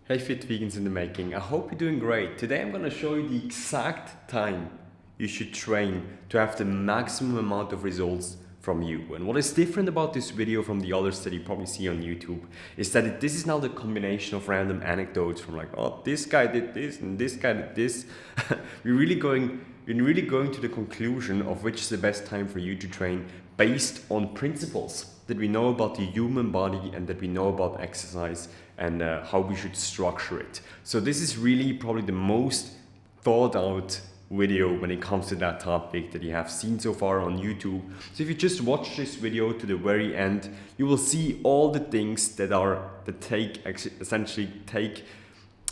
Hey Fit Vegans in the making, I hope you're doing great. Today I'm going to show you the exact time you should train to have the maximum amount of results from you. And what is different about this video from the others that you probably see on YouTube is that this is now the combination of random anecdotes from like, oh, this guy did this and this guy did this. We're really going to the conclusion of which is the best time for you to train based on principles that we know about the human body and that we know about exercise and how we should structure it. So this is really probably the most thought out video when it comes to that topic that you have seen so far on YouTube. So if you just watch this video to the very end, you will see all the things that essentially take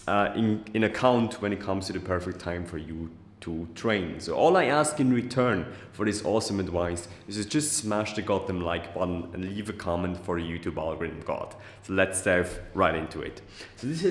in account when it comes to the perfect time for you to train. So all I ask in return for this awesome advice is to just smash the goddamn like button and leave a comment for the YouTube algorithm god. So let's dive right into it. So this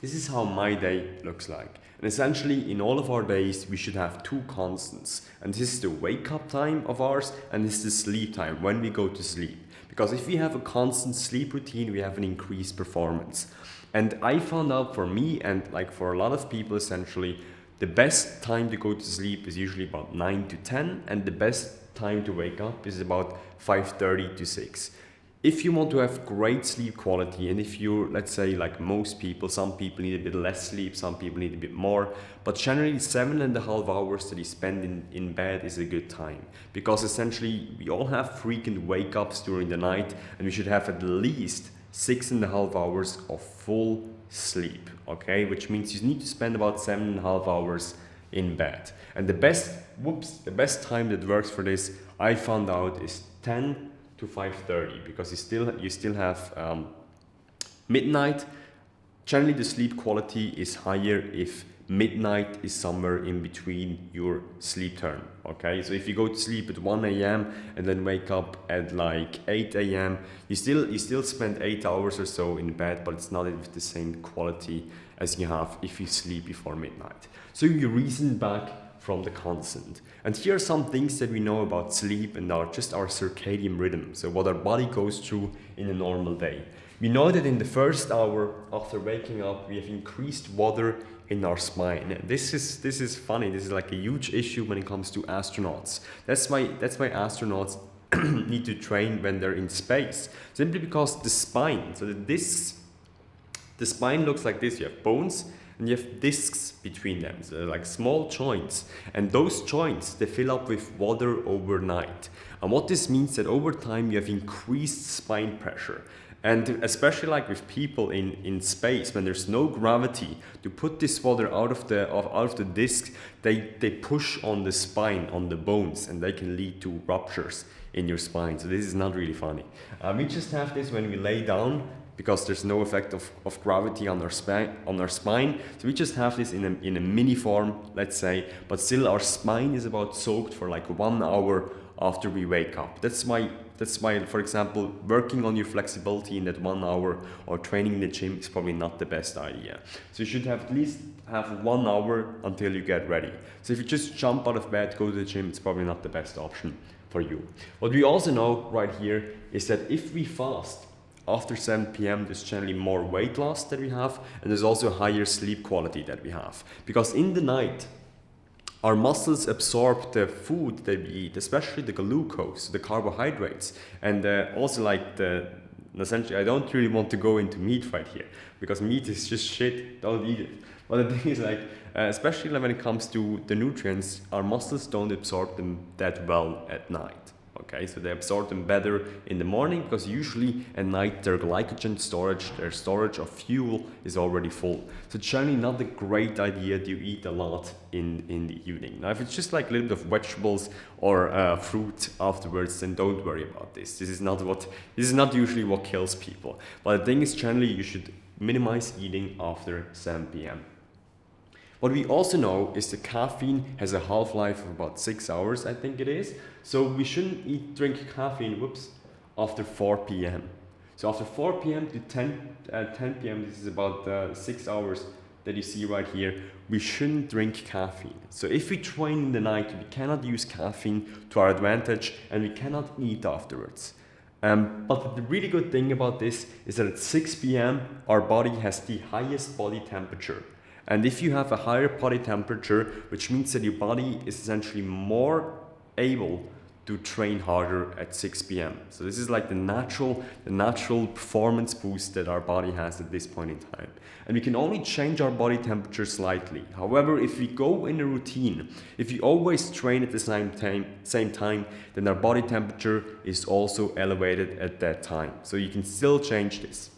is how my day looks like. And essentially in all of our days we should have two constants. And this is the wake up time of ours and this is the sleep time when we go to sleep. Because if we have a constant sleep routine, we have an increased performance. And I found out for me and like for a lot of people essentially, the best time to go to sleep is usually about 9 to 10 and the best time to wake up is about 5:30 to 6. If you want to have great sleep quality and if you're, let's say like most people, some people need a bit less sleep, some people need a bit more, but generally 7.5 hours that you spend in bed is a good time because essentially we all have frequent wake ups during the night and we should have at least 6.5 hours of full sleep, okay? Which means you need to spend about 7.5 hours in bed. And the best time that works for this, I found out, is 10 to 5:30 because you still have midnight. Generally, the sleep quality is higher if midnight is somewhere in between your sleep term, okay? So if you go to sleep at 1 a.m. and then wake up at like 8 a.m., you still spend 8 hours or so in bed, but it's not with the same quality as you have if you sleep before midnight. So you reason back from the constant. And here are some things that we know about sleep and our circadian rhythm, so what our body goes through in a normal day. We know that in the first hour after waking up, we have increased water in our spine. This is funny. This is like a huge issue when it comes to astronauts. That's why astronauts need to train when they're in space. Simply because the spine, so the spine looks like this. You have bones and you have discs between them, so like small joints. And those joints, they fill up with water overnight. And what this means that over time you have increased spine pressure. And especially like with people in space, when there's no gravity, to put this water out of the disc, they push on the spine, on the bones, and they can lead to ruptures in your spine. So this is not really funny. We just have this when we lay down because there's no effect of gravity on our spine. So we just have this in a mini form, let's say, but still our spine is about soaked for like 1 hour after we wake up. That's why, for example, working on your flexibility in that 1 hour or training in the gym is probably not the best idea. So you should have at least have 1 hour until you get ready. So if you just jump out of bed, go to the gym, it's probably not the best option for you. What we also know right here is that if we fast after 7 p.m. there's generally more weight loss that we have and there's also higher sleep quality that we have. Because in the night, our muscles absorb the food that we eat, especially the glucose, the carbohydrates, and also like essentially, I don't really want to go into meat right here because meat is just shit, don't eat it. But the thing is like, especially when it comes to the nutrients, our muscles don't absorb them that well at night. Okay, so they absorb them better in the morning because usually at night their glycogen storage, their storage of fuel is already full. So it's generally not a great idea to eat a lot in the evening. Now, if it's just like a little bit of vegetables or fruit afterwards, then don't worry about this. This is not usually what kills people. But the thing is, generally you should minimize eating after 7 p.m. What we also know is that caffeine has a half-life of about 6 hours, I think it is. So we shouldn't drink caffeine, after 4 p.m. So after 4 p.m. to 10 p.m., this is about 6 hours that you see right here, we shouldn't drink caffeine. So if we train in the night, we cannot use caffeine to our advantage and we cannot eat afterwards. But the really good thing about this is that at 6 p.m. our body has the highest body temperature. And if you have a higher body temperature, which means that your body is essentially more able to train harder at 6 p.m. So this is like the natural performance boost that our body has at this point in time. And we can only change our body temperature slightly. However, if we go in a routine, if we always train at the same time, then our body temperature is also elevated at that time. So you can still change this.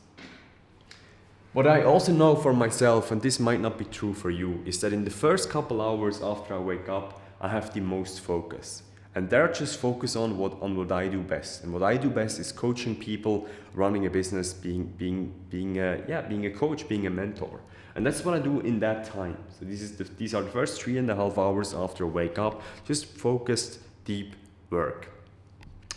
What I also know for myself, and this might not be true for you, is that in the first couple hours after I wake up, I have the most focus. And there I just focus on what I do best. And what I do best is coaching people, running a business, being a coach, being a mentor. And that's what I do in that time. So these are the first 3.5 hours after I wake up, just focused, deep work.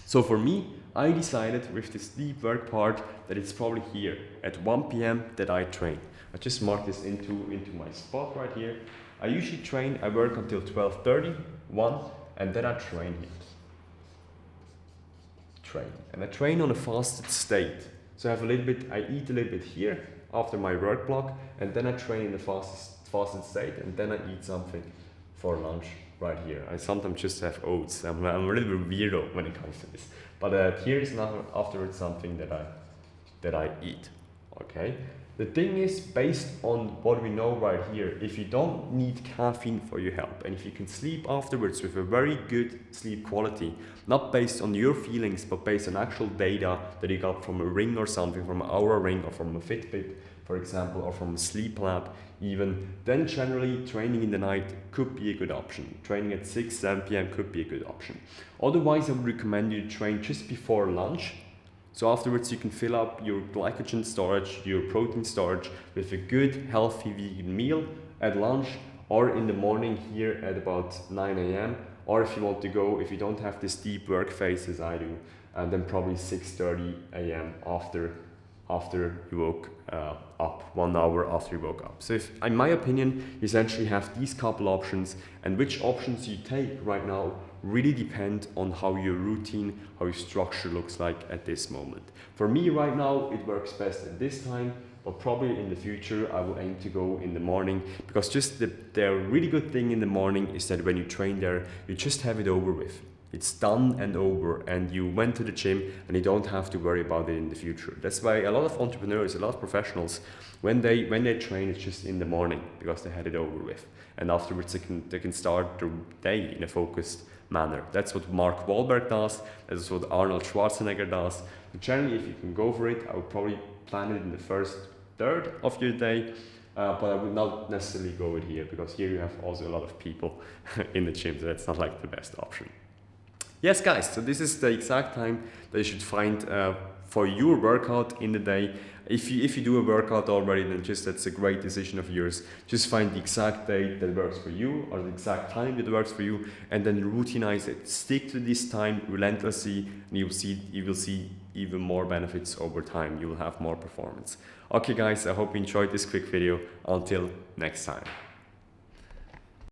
So for me, I decided with this deep work part that it's probably here at 1 p.m. that I train. I just mark this into my spot right here. I usually train, I work until 12:30, 1, and then I train here. And I train on a fasted state. So I eat a little bit here after my work block, and then I train in the fasted state, and then I eat something for lunch right here. I sometimes just have oats. I'm a little bit weirdo when it comes to this. But here is afterwards something that I eat. Okay. The thing is, based on what we know right here, if you don't need caffeine for your health, and if you can sleep afterwards with a very good sleep quality, not based on your feelings, but based on actual data that you got from a ring or something, from an Oura ring or from a Fitbit, for example, or from a sleep lab even, then generally training in the night could be a good option. Training at 6, 7 p.m. could be a good option. Otherwise, I would recommend you to train just before lunch. So afterwards you can fill up your glycogen storage, your protein storage with a good healthy vegan meal at lunch or in the morning here at about 9 a.m. Or if you want to go, if you don't have this deep work phase as I do, then probably 6:30 a.m. after you woke up, 1 hour after you woke up. So if, in my opinion, you essentially have these couple options, and which options you take right now really depend on how your routine, how your structure looks like at this moment. For me right now, it works best at this time, but probably in the future, I will aim to go in the morning, because just the really good thing in the morning is that when you train there, you just have it over with. It's done and over, and you went to the gym and you don't have to worry about it in the future. That's why a lot of entrepreneurs, a lot of professionals, when they train, it's just in the morning because they had it over with. And afterwards they can start their day in a focused manner. That's what Mark Wahlberg does, that's what Arnold Schwarzenegger does. But generally, if you can go for it, I would probably plan it in the first third of your day. But I would not necessarily go it here, because here you have also a lot of people in the gym, so that's not like the best option. Yes guys, so this is the exact time that you should find for your workout in the day. If you do a workout already, then that's a great decision of yours. Just find the exact date that works for you, or the exact time that works for you, and then routinize it. Stick to this time relentlessly, and you will see even more benefits over time. You will have more performance. Okay guys, I hope you enjoyed this quick video. Until next time.